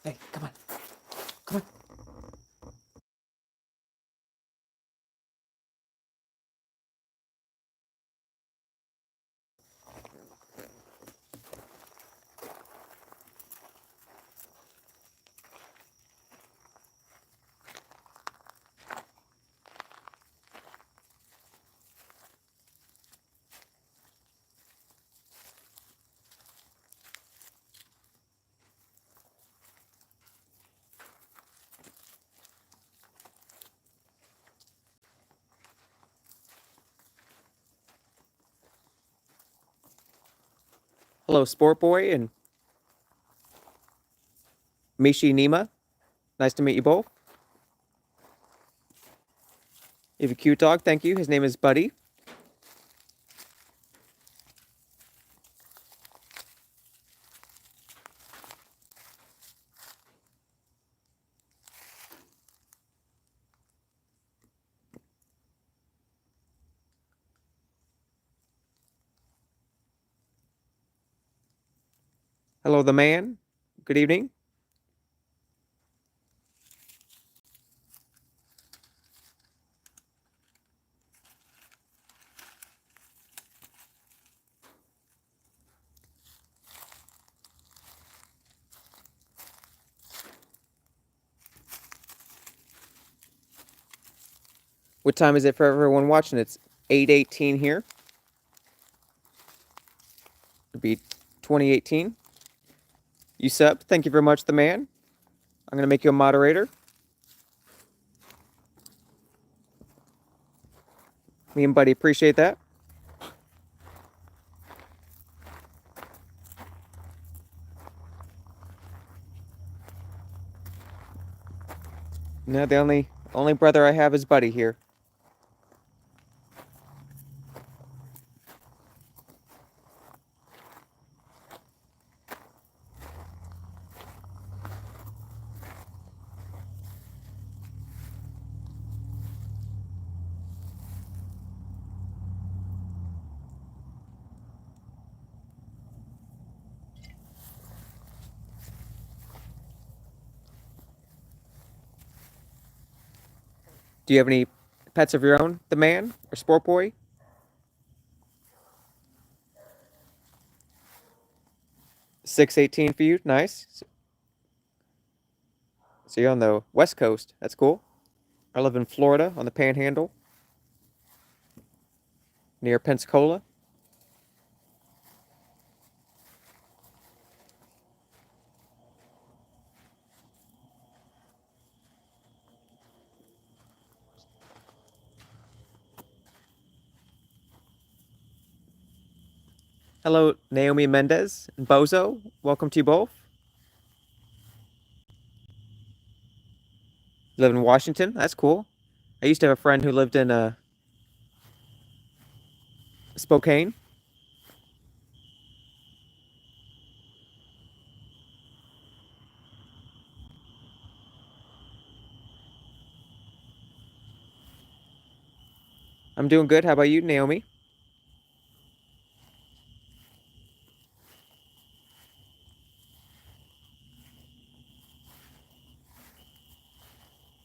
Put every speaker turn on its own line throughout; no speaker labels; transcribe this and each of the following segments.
Hey, come on. Come on. Hello, Sport Boy and Mishi Nima. Nice to meet you both. You have a cute dog. Thank you. His name is Buddy. Hello, the man. Good evening. What time is it for everyone watching? It's 8:18 here. It'll be 2018. You sub. Thank you very much, the man. I'm going to make you a moderator. Me and Buddy appreciate that. No, the only brother I have is Buddy here. Do you have any pets of your own, the man or Sport Boy? 6:18 for you. Nice. So you're on the West Coast. That's cool. I live in Florida on the Panhandle near Pensacola. Hello, Naomi Mendez and Bozo. Welcome to you both. You live in Washington. That's cool. I used to have a friend who lived in Spokane. I'm doing good. How about you, Naomi?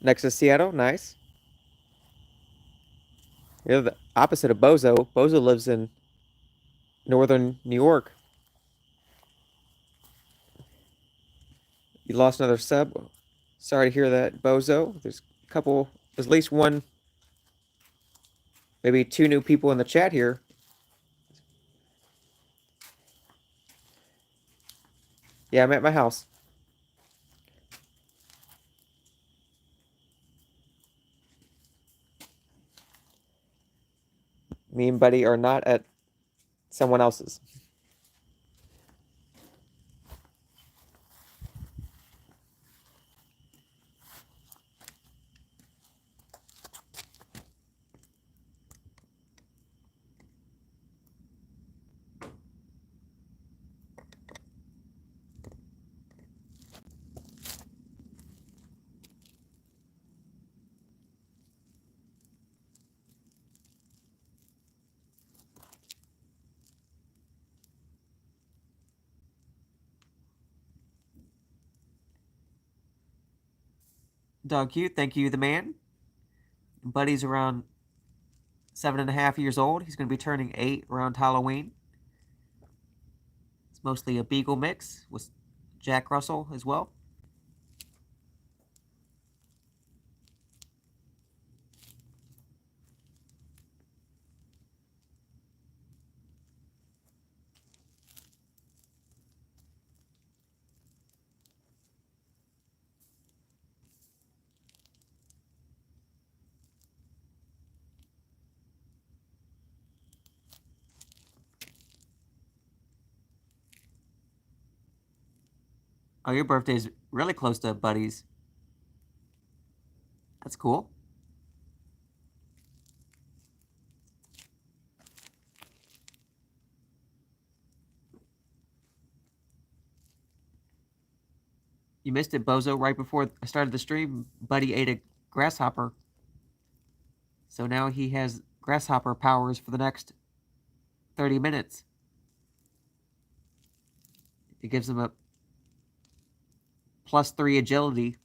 Next to Seattle. Nice. You're the opposite of Bozo. Bozo lives in northern New York. You lost another sub. Sorry to hear that, Bozo. There's at least one, maybe two new people in the chat here. Yeah, I'm at my house. Me and Buddy are not at someone else's. Dog cute. Thank you, the man. Buddy's around 7.5 years old. He's going to be turning 8 around Halloween. It's mostly a Beagle mix with Jack Russell as well. Oh, your birthday's really close to Buddy's. That's cool. You missed it, Bozo. Right before I started the stream, Buddy ate a grasshopper. So now he has grasshopper powers for the next 30 minutes. It gives him a +3 agility.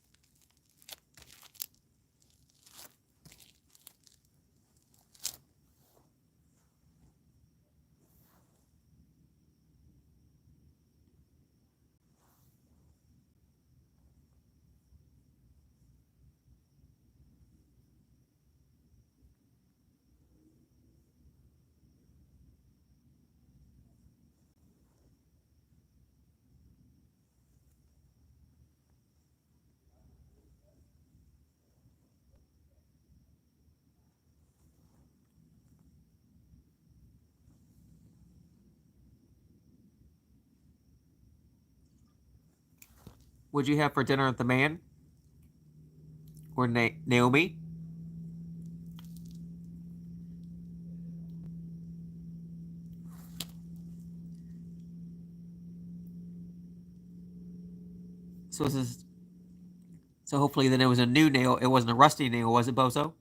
What'd you have for dinner at the man? Or Naomi? So this is. So hopefully then it was a new nail. It wasn't a rusty nail, was it, Bozo?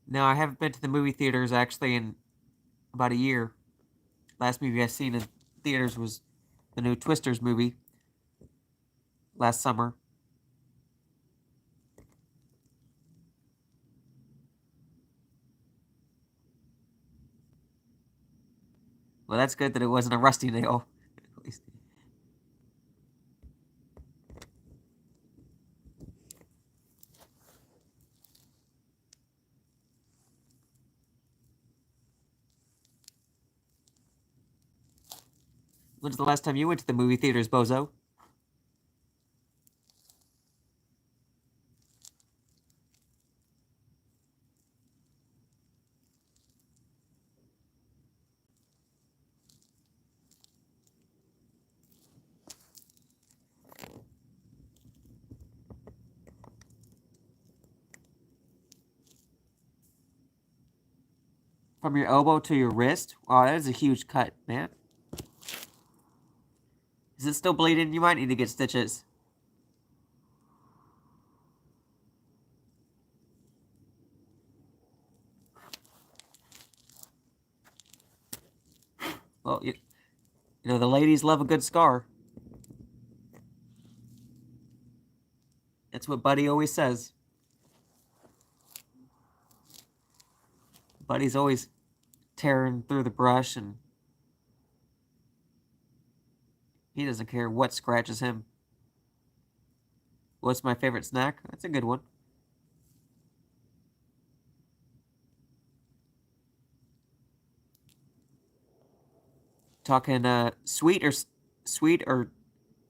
No, I haven't been to the movie theaters actually in about a year. Last movie I seen in theaters was the new Twisters movie last summer. Well, that's good that it wasn't a rusty nail. At least. When's the last time you went to the movie theaters, Bozo? From your elbow to your wrist? Wow, that is a huge cut, man. Is it still bleeding? You might need to get stitches. Well, you know, the ladies love a good scar. That's what Buddy always says. Buddy's always tearing through the brush, and he doesn't care what scratches him. What's my favorite snack? That's a good one. Talking sweet or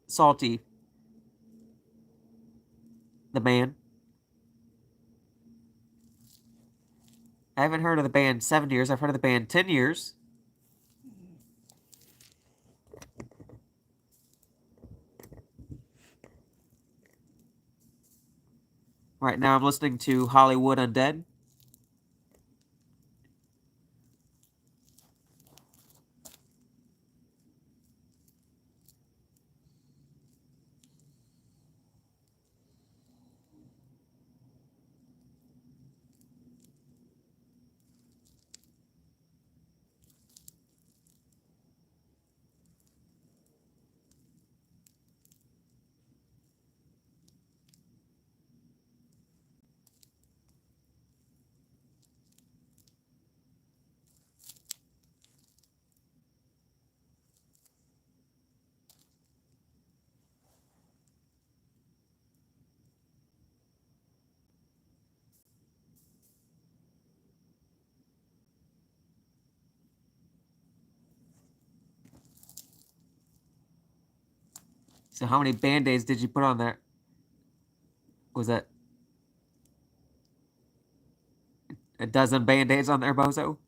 salty. The man. I haven't heard of the band 7 years. I've heard of the band 10 years. Right now I'm listening to Hollywood Undead. So how many Band-Aids did you put on there? Was that a dozen Band-Aids on there, Bozo?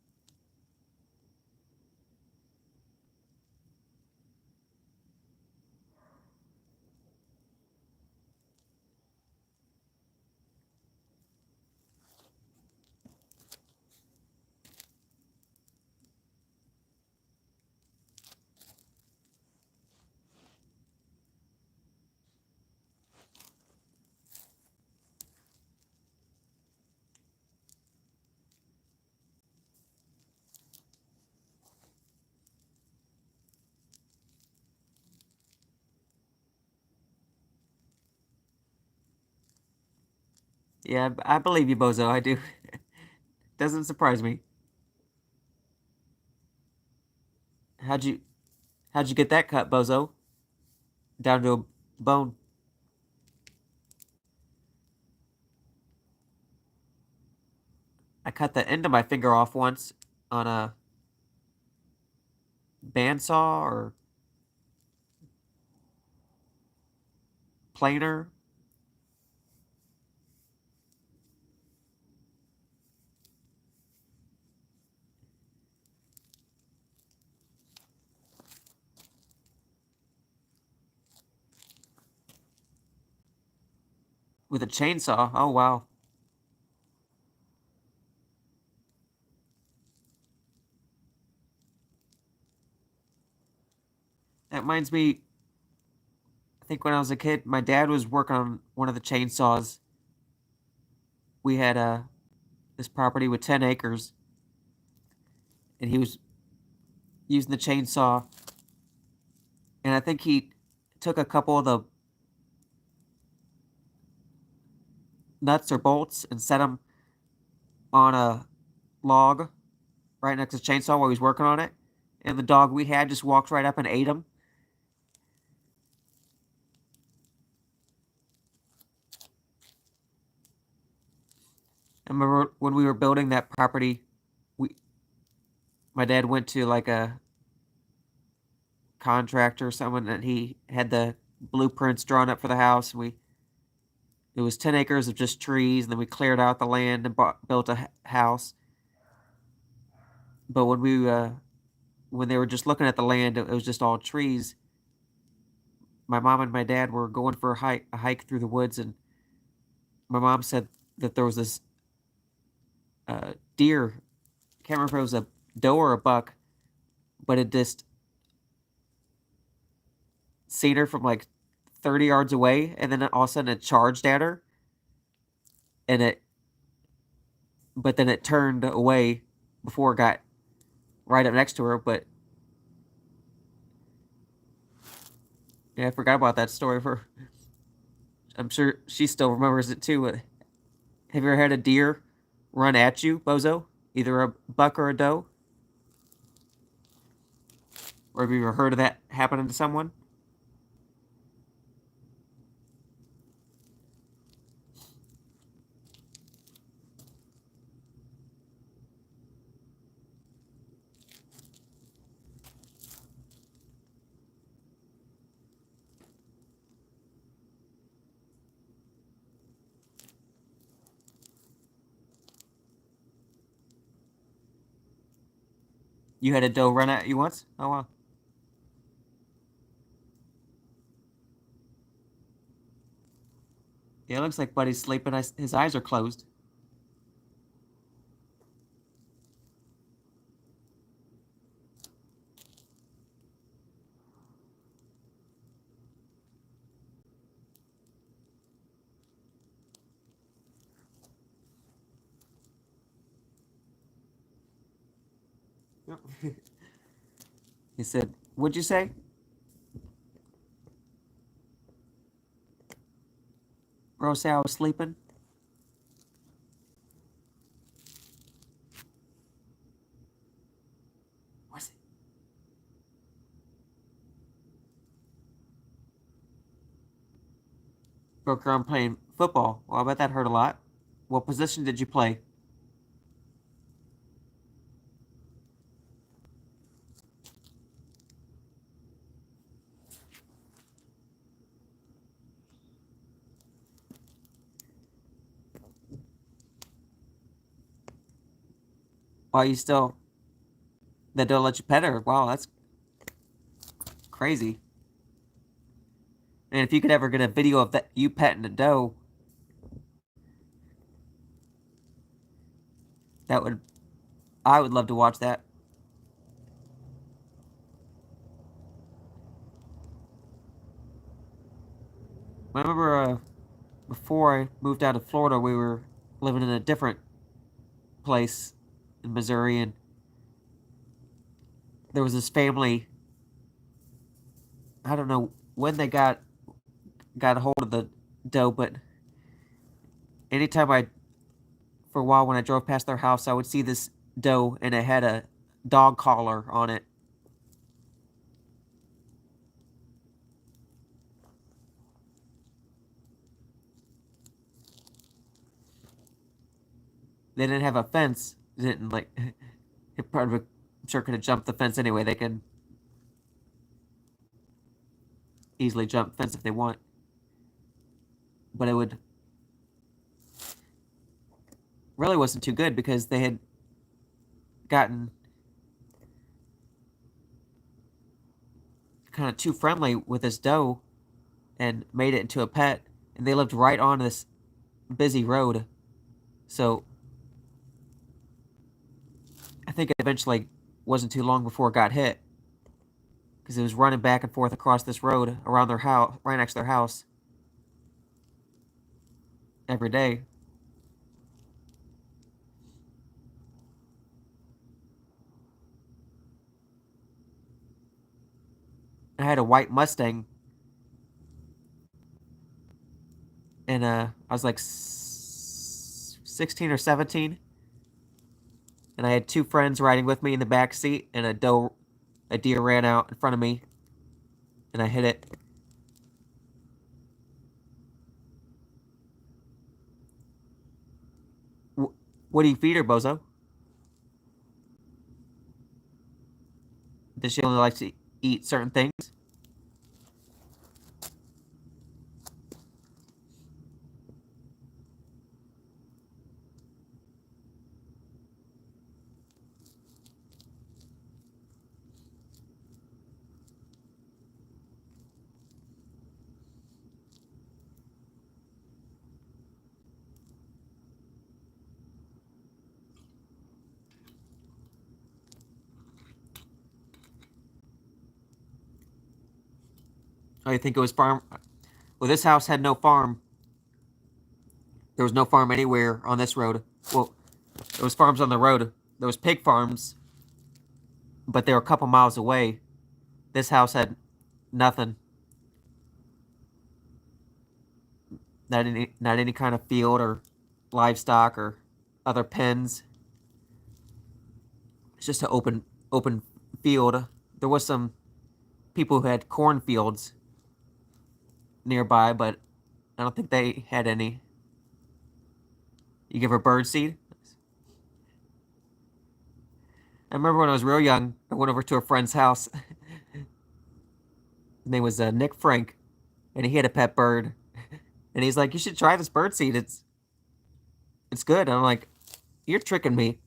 Yeah, I believe you, Bozo. I do. Doesn't surprise me. How'd you how'd you get that cut, Bozo? Down to a bone. I cut the end of my finger off once on a bandsaw or planer with a chainsaw. Oh wow. That reminds me, I think when I was a kid, my dad was working on one of the chainsaws. We had this property with 10 acres, and he was using the chainsaw, and I think he took a couple of the nuts or bolts and set them on a log right next to the chainsaw while he was working on it. And the dog we had just walked right up and ate them. I remember when we were building that property, we my dad went to like a contractor or someone, and he had the blueprints drawn up for the house. And we it was 10 acres of just trees, and then we cleared out the land and built a house. But when they were just looking at the land, it was just all trees. My mom and my dad were going for a hike through the woods, and my mom said that there was this deer. I can't remember if it was a doe or a buck, but it just seen her from like 30 yards away, and then all of a sudden it charged at her, and but then it turned away before it got right up next to her. But yeah, I forgot about that story. I'm sure she still remembers it too. Have you ever had a deer run at you, Bozo? Either a buck or a doe? Or have you ever heard of that happening to someone? You had a doe run at you once? Oh wow. Yeah, it looks like Buddy's sleeping. His eyes are closed. Yep. He said, "What'd you say?" Bro said I was sleeping. What's it? Broke around playing football. Well, I bet that hurt a lot. What position did you play? Why you still... They don't let you pet her? Wow, that's crazy. And if you could ever get a video of that you petting a doe, that would... I would love to watch that. I remember before I moved out of Florida, we were living in a different place in Missouri, and there was this family. I don't know when they got a hold of the doe, but anytime for a while when I drove past their house, I would see this doe, and it had a dog collar on it. They didn't have a fence. They didn't like. It probably, I'm sure, could have jumped the fence anyway. They can easily jump the fence if they want, but it would really wasn't too good because they had gotten kind of too friendly with this doe and made it into a pet, and they lived right on this busy road. So I think it eventually wasn't too long before it got hit because it was running back and forth across this road around their house, right next to their house, every day. I had a white Mustang, and I was like 16 or 17, and I had two friends riding with me in the back seat, and a deer ran out in front of me, and I hit it. What do you feed her, Bozo? Does she only like to eat certain things? Oh, you think it was farm? Well, this house had no farm. There was no farm anywhere on this road. Well, there was farms on the road. There was pig farms, but they were a couple miles away. This house had nothing. Not any kind of field or livestock or other pens. It's just an open field. There was some people who had cornfields nearby, but I don't think they had any. You give her bird seed? I remember when I was real young, I went over to a friend's house. His name was Nick Frank, and he had a pet bird. And he's like, "You should try this bird seed. It's good." And I'm like, "You're tricking me."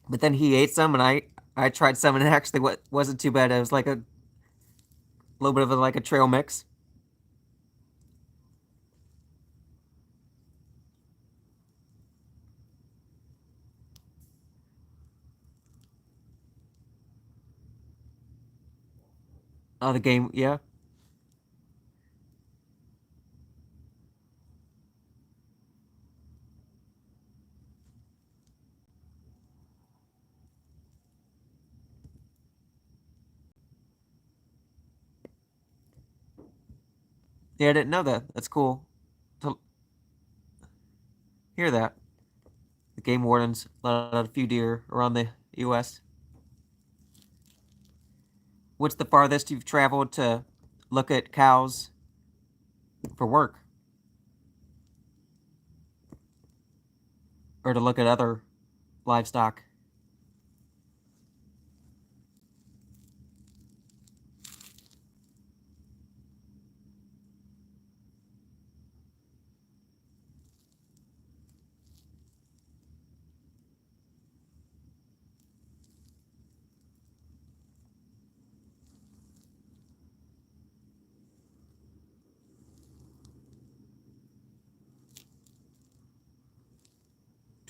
But then he ate some, and I tried some, and it actually wasn't too bad. It was like a little bit of like a trail mix. Oh, the game, yeah. Yeah, I didn't know that. That's cool to hear that. The game wardens let out a few deer around the U.S. What's the farthest you've traveled to look at cows for work or to look at other livestock?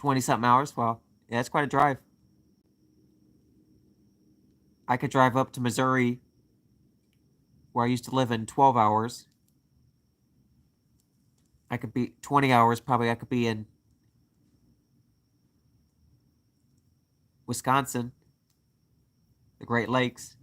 20-something hours. Well, yeah, that's quite a drive. I could drive up to Missouri, where I used to live, in 12 hours. I could be 20 hours, probably. I could be in Wisconsin, the Great Lakes.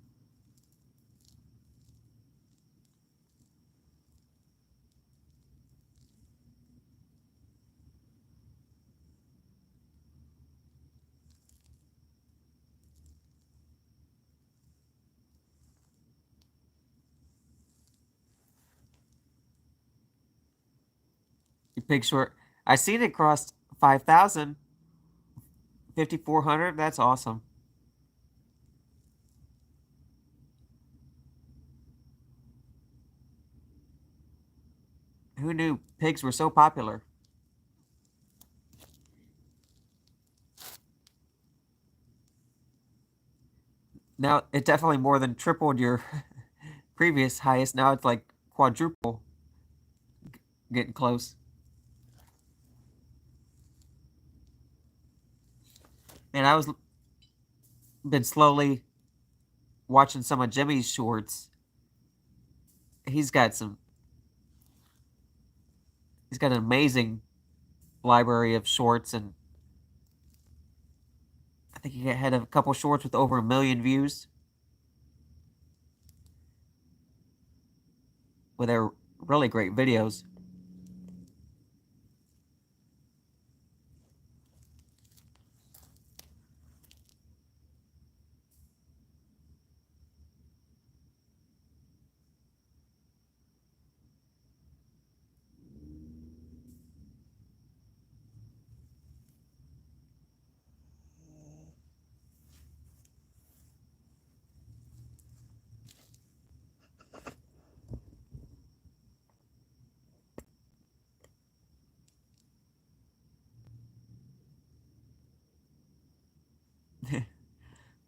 Big Short. I seen it cross 5,000, 5,400. That's awesome. Who knew pigs were so popular? Now it definitely more than tripled your previous highest. Now it's like quadruple, getting close. And I was been slowly watching some of Jimmy's shorts. He's got some. He's got an amazing library of shorts, and I think he had a couple shorts with over 1 million views. With their really great videos.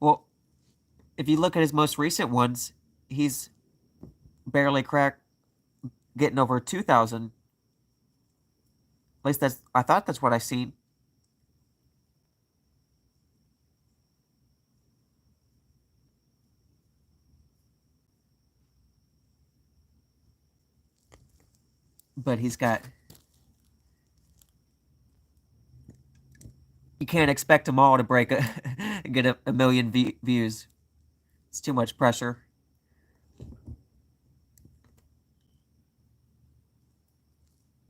Well, if you look at his most recent ones, he's barely cracked getting over 2,000. At least I thought that's what I seen. But he's got. You can't expect them all to get a 1 million views. It's too much pressure.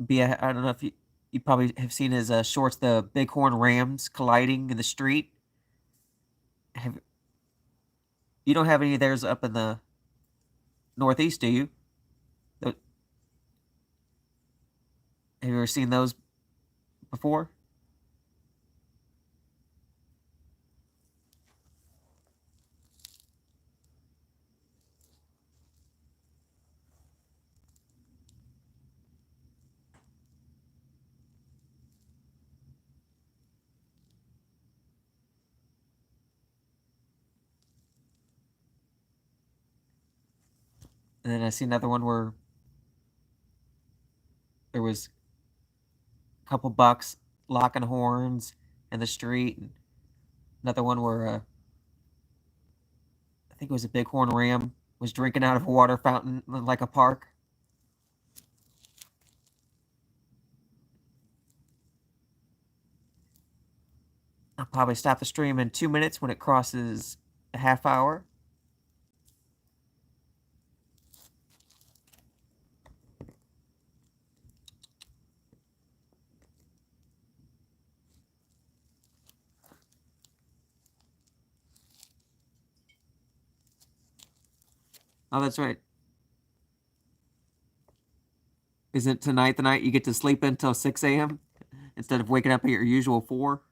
But yeah, I don't know if you probably have seen his shorts, the Bighorn Rams colliding in the street. Have You don't have any of theirs up in the Northeast, do you? Have you ever seen those before? And then I see another one where there was a couple bucks locking horns in the street. And another one where I think it was a bighorn ram was drinking out of a water fountain in like a park. I'll probably stop the stream in 2 minutes when it crosses a half hour. Oh, that's right. Isn't tonight the night you get to sleep until 6 a.m. instead of waking up at your usual 4?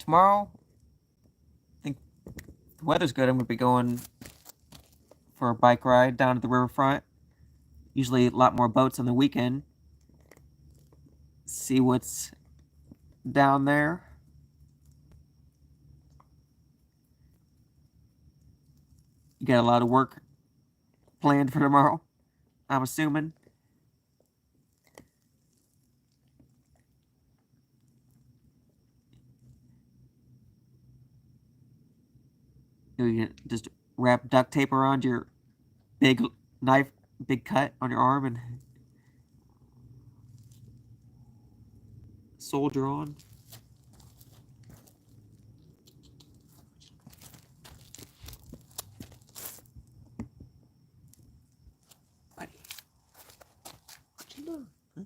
Tomorrow, I think the weather's good. I'm going to be going for a bike ride down to the riverfront. Usually a lot more boats on the weekend. See what's down there. You got a lot of work planned for tomorrow, I'm assuming. You just wrap duct tape around your big knife, big cut on your arm, and soldier on. Buddy, what you doing? Huh?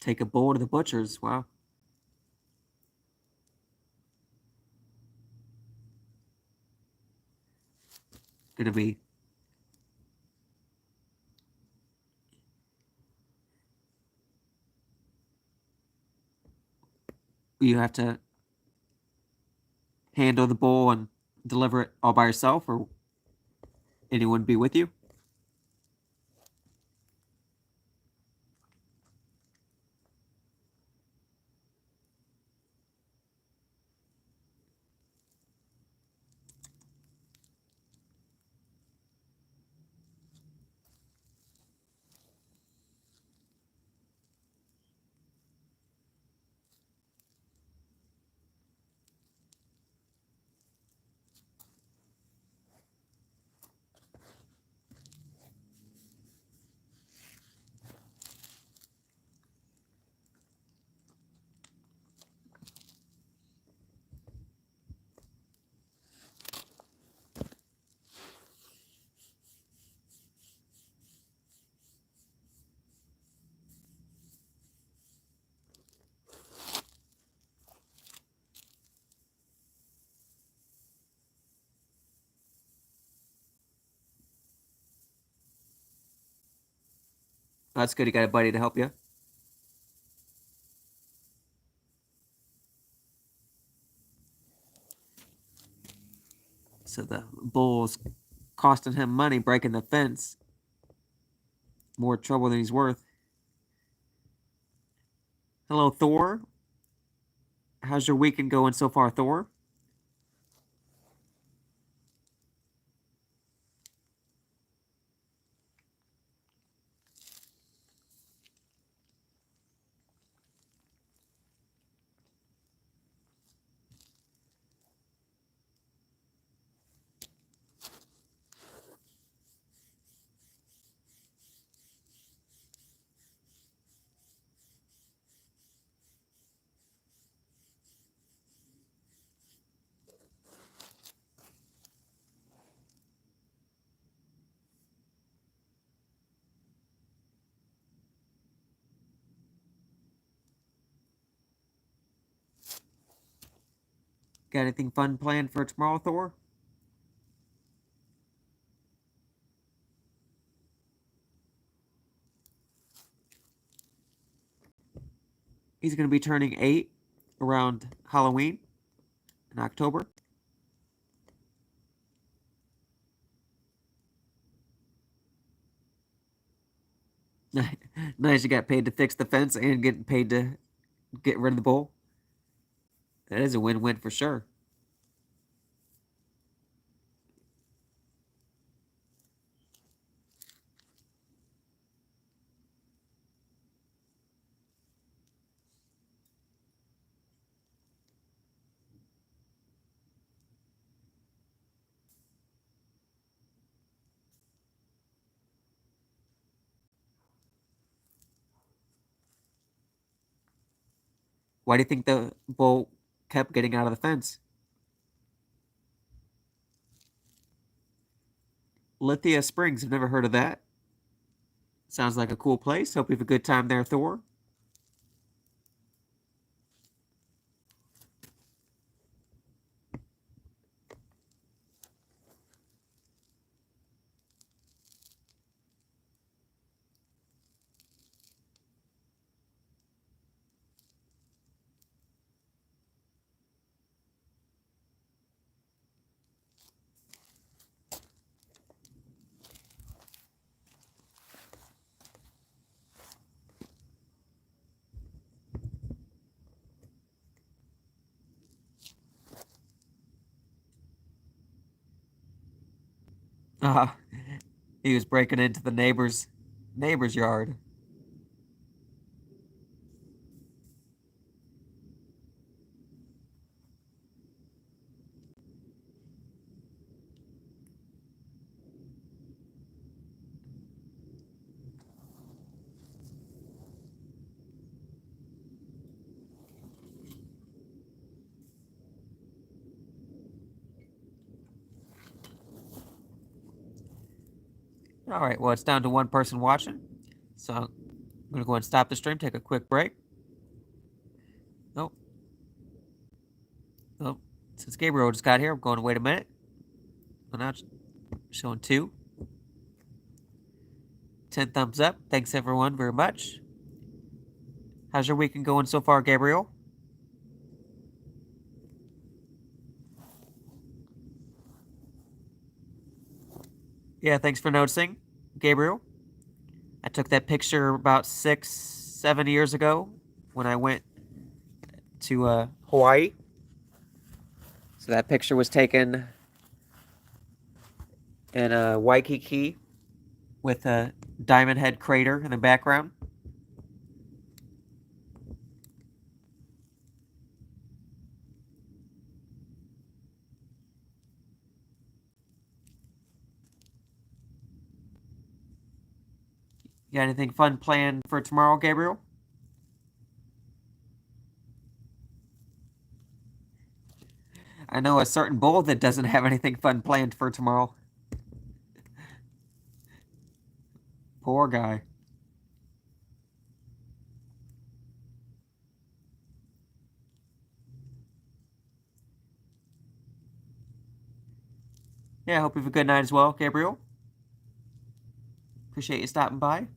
Take a bull to the butcher's. Wow. Gonna be. You have to handle the bull and deliver it all by yourself, or anyone be with you? That's good. You got a buddy to help you. So the bull's costing him money breaking the fence. More trouble than he's worth. Hello, Thor. How's your weekend going so far, Thor? Got anything fun planned for tomorrow, Thor? He's going to be turning 8 around Halloween in October. Nice, you got paid to fix the fence and getting paid to get rid of the bull. That is a win-win for sure. Why do you think the bull kept getting out of the fence? Lithia Springs. I've never heard of that. Sounds like a cool place. Hope you have a good time there, Thor. Uh, he was breaking into the neighbor's yard. All right, well, it's down to one person watching. So I'm going to go ahead and stop the stream, take a quick break. Nope. Nope. Since Gabriel just got here, I'm going to wait a minute. I'm now showing 2. 10 thumbs up. Thanks, everyone, very much. How's your weekend going so far, Gabriel? Yeah, thanks for noticing, Gabriel. I took that picture about 6, 7 years ago when I went to Hawaii. So that picture was taken in Waikiki with a Diamond Head crater in the background. You got anything fun planned for tomorrow, Gabriel? I know a certain bull that doesn't have anything fun planned for tomorrow. Poor guy. Yeah, I hope you have a good night as well, Gabriel. Appreciate you stopping by.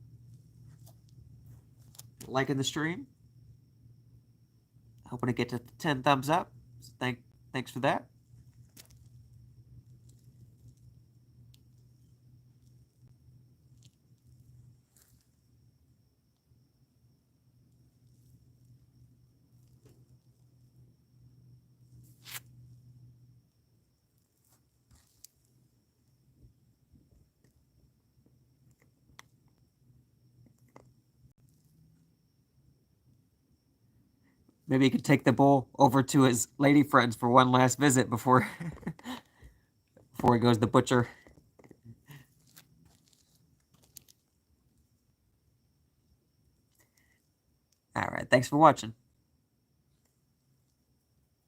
Liking the stream. Hoping to get to 10 thumbs up. So thanks for that. Maybe he could take the bull over to his lady friends for one last visit before before he goes to the butcher. All right, thanks for watching.